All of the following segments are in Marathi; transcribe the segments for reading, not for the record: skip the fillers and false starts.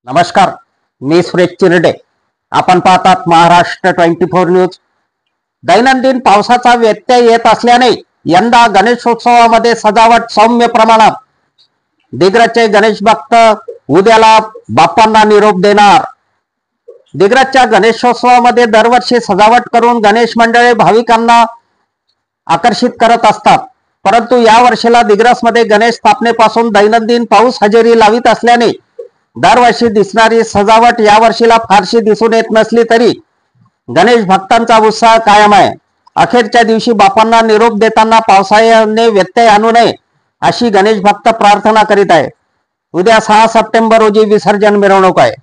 नमस्कार, मी सुरेश चिरडे. आपण पाहतात महाराष्ट्र 24 न्यूज. दैनंदिन पावसाचा व्यत्यय येत असल्याने यंदा गणेशोत्सवामध्ये सजावट सौम्य प्रमाणात. दिग्रजचे गणेश भक्त उद्याला बाप्पांना निरोप देणार. दिग्रजच्या गणेशोत्सवामध्ये दरवर्षी सजावट करून गणेश मंडळे भाविकांना आकर्षित करत असतात. परंतु या वर्षीला दिग्रजमध्ये गणेश स्थापनेपासून दैनंदिन पाऊस हजेरी लावित असल्याने दरवर्षी दिसणारी सजावट या वर्षीला फारशी दिसून येत नसली तरी गणेश भक्तांचा उत्साह कायम आहे. अखेरच्या दिवशी बाप्पांना निरोप देताना पावसाने व्यत्यय आणू नये अशी गणेश भक्त प्रार्थना करीत आहे. उद्या 6 सप्टेंबर रोजी विसर्जन मिरवणूक आहे.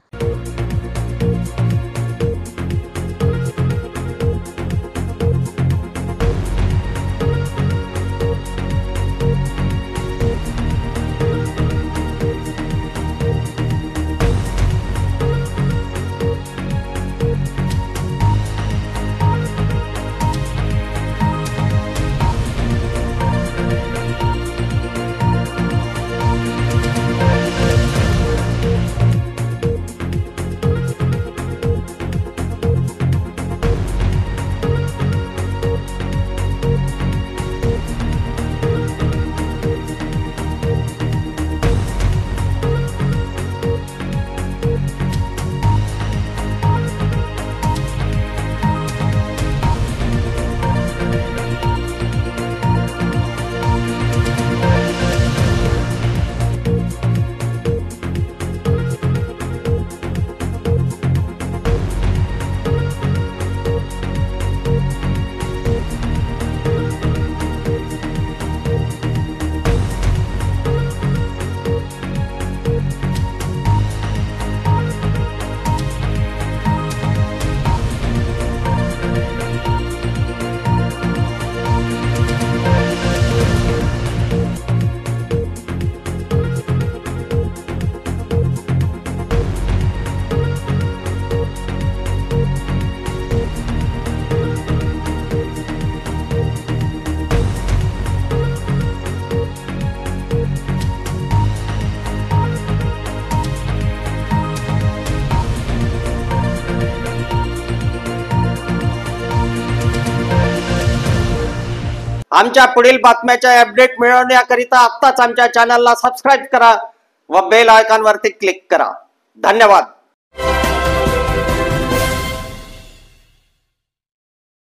आमच्या पुढील बातम्याच्या अपडेट मिळवण्याकरिता आत्ताच आमच्या चॅनलला सबस्क्राइब करा व बेल आयकॉन वरती क्लिक करा. धन्यवाद.